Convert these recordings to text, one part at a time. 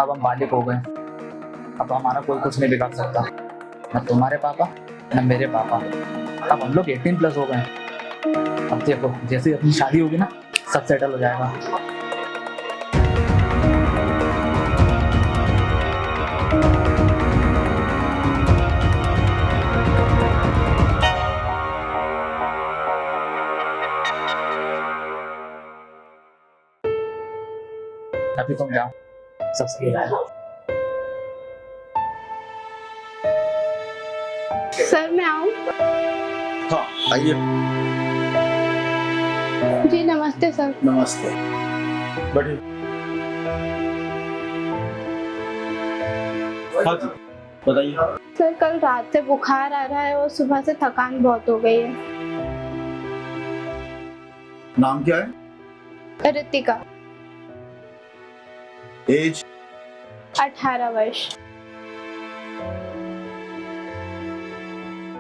अब हम बालिग हो गए, अब हमारा कोई कुछ नहीं बिगाड़ सकता, न तुम्हारे पापा न मेरे पापा। अब हम लोग 18+ हो गए। अब देखो जैसे ही अपनी शादी होगी ना, सब सेटल हो जाएगा। अभी तुम जाओ, सब सही हो जाएगा। सर मैं आऊँ? हाँ आइए। जी नमस्ते सर। नमस्ते, बैठिए। हाँ जी बताइए। सर कल रात से बुखार आ रहा है और सुबह से थकान बहुत हो गई है। नाम क्या है? ऋतिका। एज? 18 वर्ष।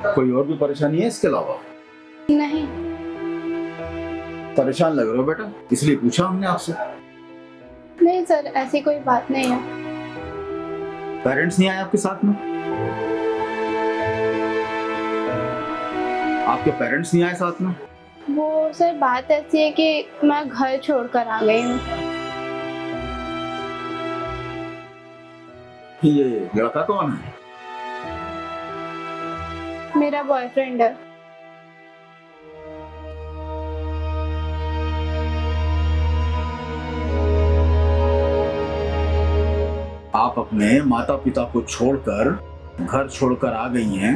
कोई और भी परेशानी है इसके अलावा? नहीं। परेशान लग रहे हो बेटा, इसलिए पूछा हमने आपसे। नहीं सर ऐसी कोई बात नहीं है। पेरेंट्स नहीं आए आपके साथ में? आपके पेरेंट्स नहीं आए साथ में? वो सर बात ऐसी है कि मैं घर छोड़कर आ गई हूँ। ये लड़का कौन है? मेरा बॉयफ्रेंड है। आप अपने माता पिता को छोड़कर घर छोड़कर आ गई हैं।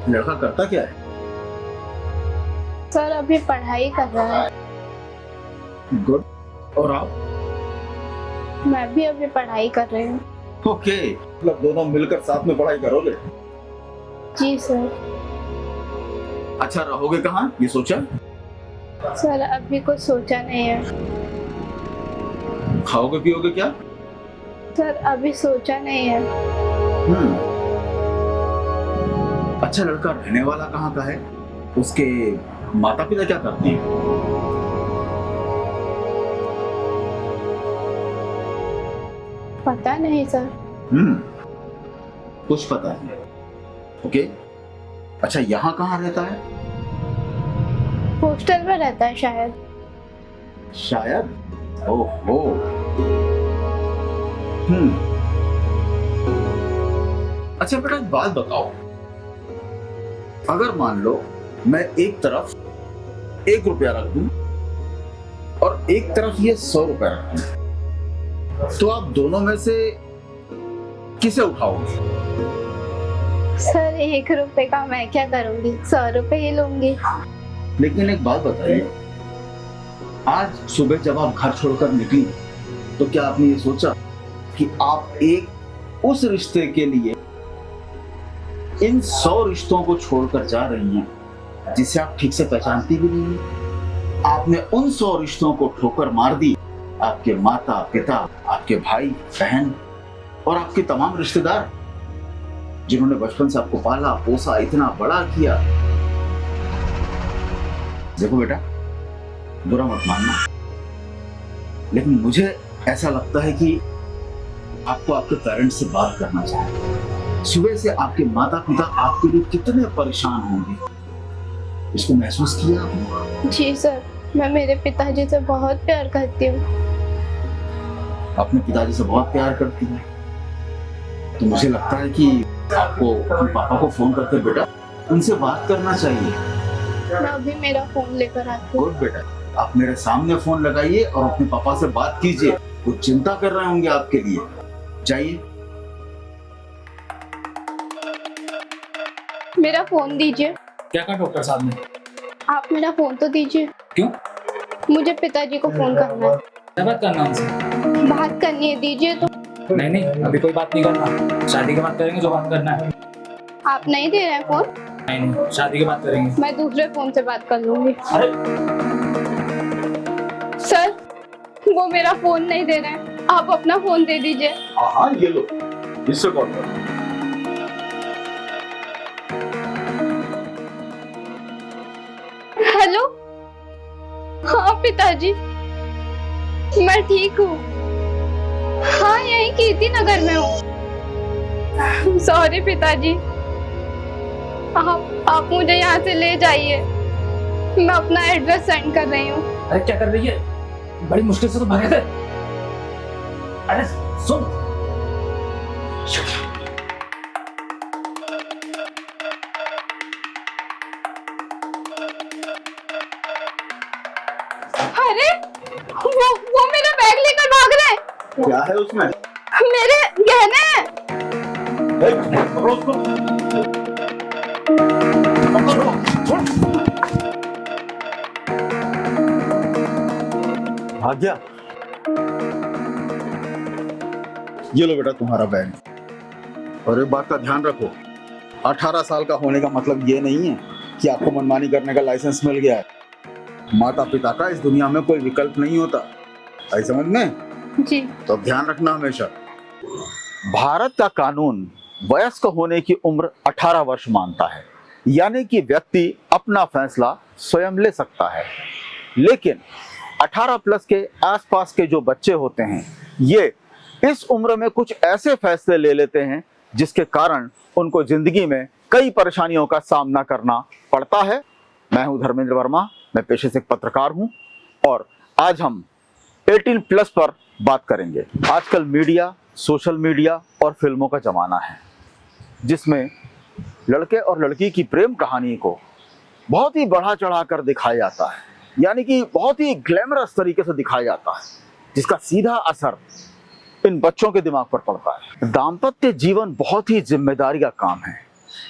लड़का करता क्या है? सर अभी पढ़ाई कर रहा है। गुड। और आप? मैं भी अभी पढ़ाई कर रही हूँ। ओके, मतलब दोनों मिलकर साथ में पढ़ाई करोगे? जी सर। अच्छा रहोगे कहाँ ये सोचा? सर अभी कुछ सोचा नहीं है। खाओगे पियोगे क्या? सर अभी सोचा नहीं है। अच्छा लड़का रहने वाला कहाँ का है? उसके माता पिता क्या करते हैं? पता नहीं सर। कुछ पता है। ओके। अच्छा यहाँ कहाँ रहता है? हॉस्टल में रहता है शायद। शायद? ओहो। अच्छा बेटा एक बात बताओ, अगर मान लो मैं एक तरफ 1 रुपया रख दूं और एक तरफ ये 100 रुपया रख दूं, तो आप दोनों में से किसे उठाओगे? सर 1 रुपए का मैं क्या करूंगी, 100 रुपए ही लूंगी। लेकिन एक बात बताइए, आज सुबह जब आप घर छोड़कर निकली तो क्या आपने ये सोचा कि आप एक उस रिश्ते के लिए इन 100 रिश्तों को छोड़कर जा रही हैं जिसे आप ठीक से पहचानती भी नहीं हैं? आपने उन 100 रिश्तों को ठोकर मार दी। आपके माता पिता, आपके भाई बहन और आपके तमाम रिश्तेदार जिन्होंने बचपन से आपको पाला पोसा इतना बड़ा किया। देखो बेटा, बुरा मत मानना, लेकिन मुझे ऐसा लगता है कि आपको आपके पेरेंट्स से बात करना चाहिए। सुबह से आपके माता पिता आपके लिए कितने परेशान होंगे, इसको महसूस किया आपने? जी सर, मैं मेरे पिताजी से बहुत प्यार करती हूँ। अपने पिताजी से बहुत प्यार करती है, तो मुझे लगता है कि आपको अपने पापा को फोन करके बेटा उनसे बात करना चाहिए। मैं अभी मेरा फोन लेकर आती हूँ। गुड बेटा, आप मेरे सामने फोन लगाइए और अपने पापा से बात कीजिए, वो चिंता कर रहे होंगे आपके लिए। जाइए। मेरा फोन दीजिए। क्या कहा डॉक्टर साहब ने? आप मेरा फोन तो दीजिए। क्यों? मुझे पिताजी को फोन करना है। क्या बात करना उनसे? बात करनी है, दीजिए तो। नहीं नहीं, अभी कोई बात नहीं करना, शादी के बाद करेंगे जो बात करना है। आप नहीं दे रहे हैं फोन? नहीं नहीं, शादी के बाद करेंगे। मैं दूसरे फोन से बात कर लूंगी। अरे सर वो मेरा फोन नहीं दे रहे हैं, आप अपना फोन दे दीजिए। हाँ ये लो, इससे कॉल करो। हेलो। हाँ पिताजी। मैं ठीक हूँ। हाँ, यही कीर्ति नगर में हूँ। सॉरी पिताजी, आप मुझे यहाँ से ले जाइए। मैं अपना एड्रेस सेंड कर रही हूँ। अरे क्या कर रही है? बड़ी मुश्किल से तो भागे थे। अरे सुन, अरे वो मेरा बैग लेकर भाग रहे हैं। क्या है उसमें? मेरे गहने हैं। पकड़ो उसको। पकड़ो, छोड़। भाग गया। ये लो बेटा तुम्हारा बैग। और एक बात का ध्यान रखो, 18 साल का होने का मतलब ये नहीं है कि आपको मनमानी करने का लाइसेंस मिल गया है। माता पिता का इस दुनिया में कोई विकल्प नहीं होता, आई समझ में? जी। तो अब ध्यान रखना हमेशा। भारत का कानून वयस्क होने की उम्र 18 वर्ष मानता है, यानी कि व्यक्ति अपना फैसला स्वयं ले सकता है। लेकिन 18 प्लस के आसपास के जो बच्चे होते हैं, ये इस उम्र में कुछ ऐसे फैसले ले लेते हैं जिसके कारण उनको जिंदगी में कई परेशानियों का सामना करना पड़ता है। मैं हूं धर्मेंद्र वर्मा, मैं पेशे से एक पत्रकार हूं और आज हम 18 प्लस पर बात करेंगे। आजकल मीडिया, सोशल मीडिया और फिल्मों का जमाना है, जिसमें लड़के और लड़की की प्रेम कहानी को बहुत ही बढ़ा चढ़ा कर दिखाया जाता है, यानी कि बहुत ही ग्लैमरस तरीके से दिखाया जाता है, जिसका सीधा असर इन बच्चों के दिमाग पर पड़ता है। दाम्पत्य जीवन बहुत ही जिम्मेदारी का काम है।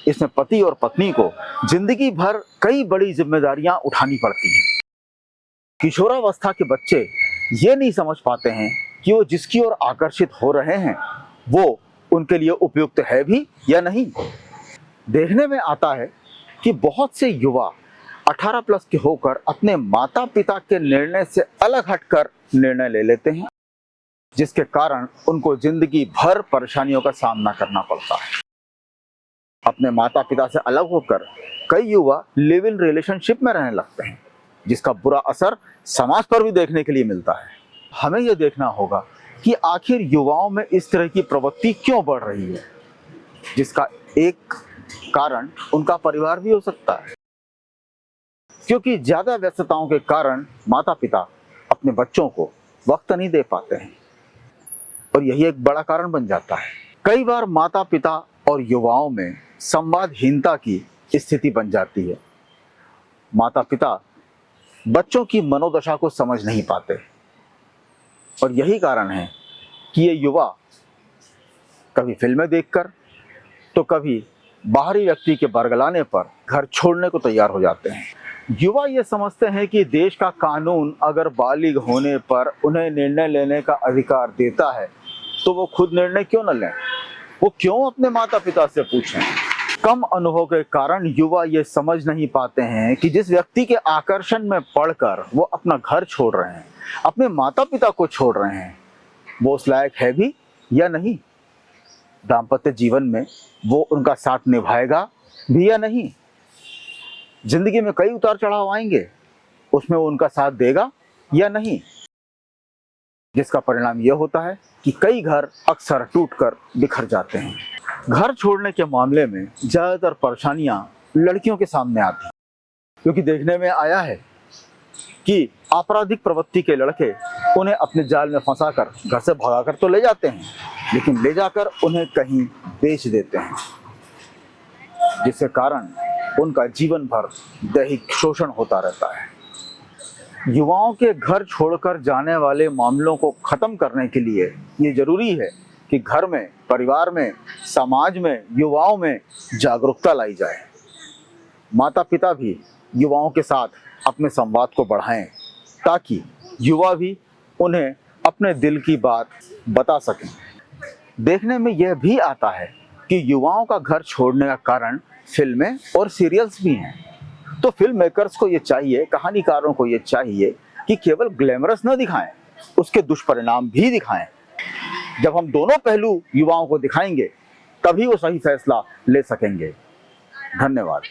इसमें पति और पत्नी को जिंदगी भर कई बड़ी जिम्मेदारियां उठानी पड़ती हैं। किशोरावस्था के बच्चे ये नहीं समझ पाते हैं कि वो जिसकी ओर आकर्षित हो रहे हैं वो उनके लिए उपयुक्त है भी या नहीं। देखने में आता है कि बहुत से युवा 18 प्लस के होकर अपने माता पिता के निर्णय से अलग हटकर निर्णय ले लेते हैं, जिसके कारण उनको जिंदगी भर परेशानियों का सामना करना पड़ता है। अपने माता पिता से अलग होकर कई युवा लिव इन रिलेशनशिप में रहने लगते हैं, जिसका बुरा असर समाज पर भी देखने के लिए मिलता है। हमें यह देखना होगा कि आखिर युवाओं में इस तरह की प्रवृत्ति क्यों बढ़ रही है, जिसका एक कारण उनका परिवार भी हो सकता है, क्योंकि ज्यादा व्यस्तताओं के कारण माता पिता अपने बच्चों को वक्त नहीं दे पाते हैं और यही एक बड़ा कारण बन जाता है। कई बार माता पिता और युवाओं में संवादहीनता की स्थिति बन जाती है। माता पिता बच्चों की मनोदशा को समझ नहीं पाते और यही कारण है कि ये युवा कभी फिल्में देखकर तो कभी बाहरी व्यक्ति के बरगलाने पर घर छोड़ने को तैयार हो जाते हैं। युवा ये समझते हैं कि देश का कानून अगर बालिग होने पर उन्हें निर्णय लेने का अधिकार देता है तो वो खुद निर्णय क्यों न लें, वो क्यों अपने माता पिता से पूछें। कम अनुभव के कारण युवा ये समझ नहीं पाते हैं कि जिस व्यक्ति के आकर्षण में पड़कर वो अपना घर छोड़ रहे हैं, अपने माता पिता को छोड़ रहे हैं, वो उस लायक है भी या नहीं। दाम्पत्य जीवन में वो उनका साथ निभाएगा भी या नहीं। जिंदगी में कई उतार चढ़ाव आएंगे, उसमें वो उनका साथ देगा या नहीं, जिसका परिणाम यह होता है कि कई घर अक्सर टूटकर बिखर जाते हैं। घर छोड़ने के मामले में ज्यादातर परेशानियां लड़कियों के सामने आती हैं, क्योंकि देखने में आया है कि आपराधिक प्रवृत्ति के लड़के उन्हें अपने जाल में फंसाकर घर से भगाकर तो ले जाते हैं, लेकिन ले जाकर उन्हें कहीं बेच देते हैं, जिसके कारण उनका जीवन भर दैहिक शोषण होता रहता है। युवाओं के घर छोड़कर जाने वाले मामलों को खत्म करने के लिए ये जरूरी है कि घर में, परिवार में, समाज में, युवाओं में जागरूकता लाई जाए। माता पिता भी युवाओं के साथ अपने संवाद को बढ़ाएं ताकि युवा भी उन्हें अपने दिल की बात बता सकें। देखने में यह भी आता है कि युवाओं का घर छोड़ने का कारण फिल्में और सीरियल्स भी हैं। तो फिल्म मेकर्स को ये चाहिए, कहानीकारों को ये चाहिए कि केवल ग्लैमरस न दिखाएं, उसके दुष्परिणाम भी दिखाएं। जब हम दोनों पहलू युवाओं को दिखाएंगे तभी वो सही फैसला ले सकेंगे। धन्यवाद।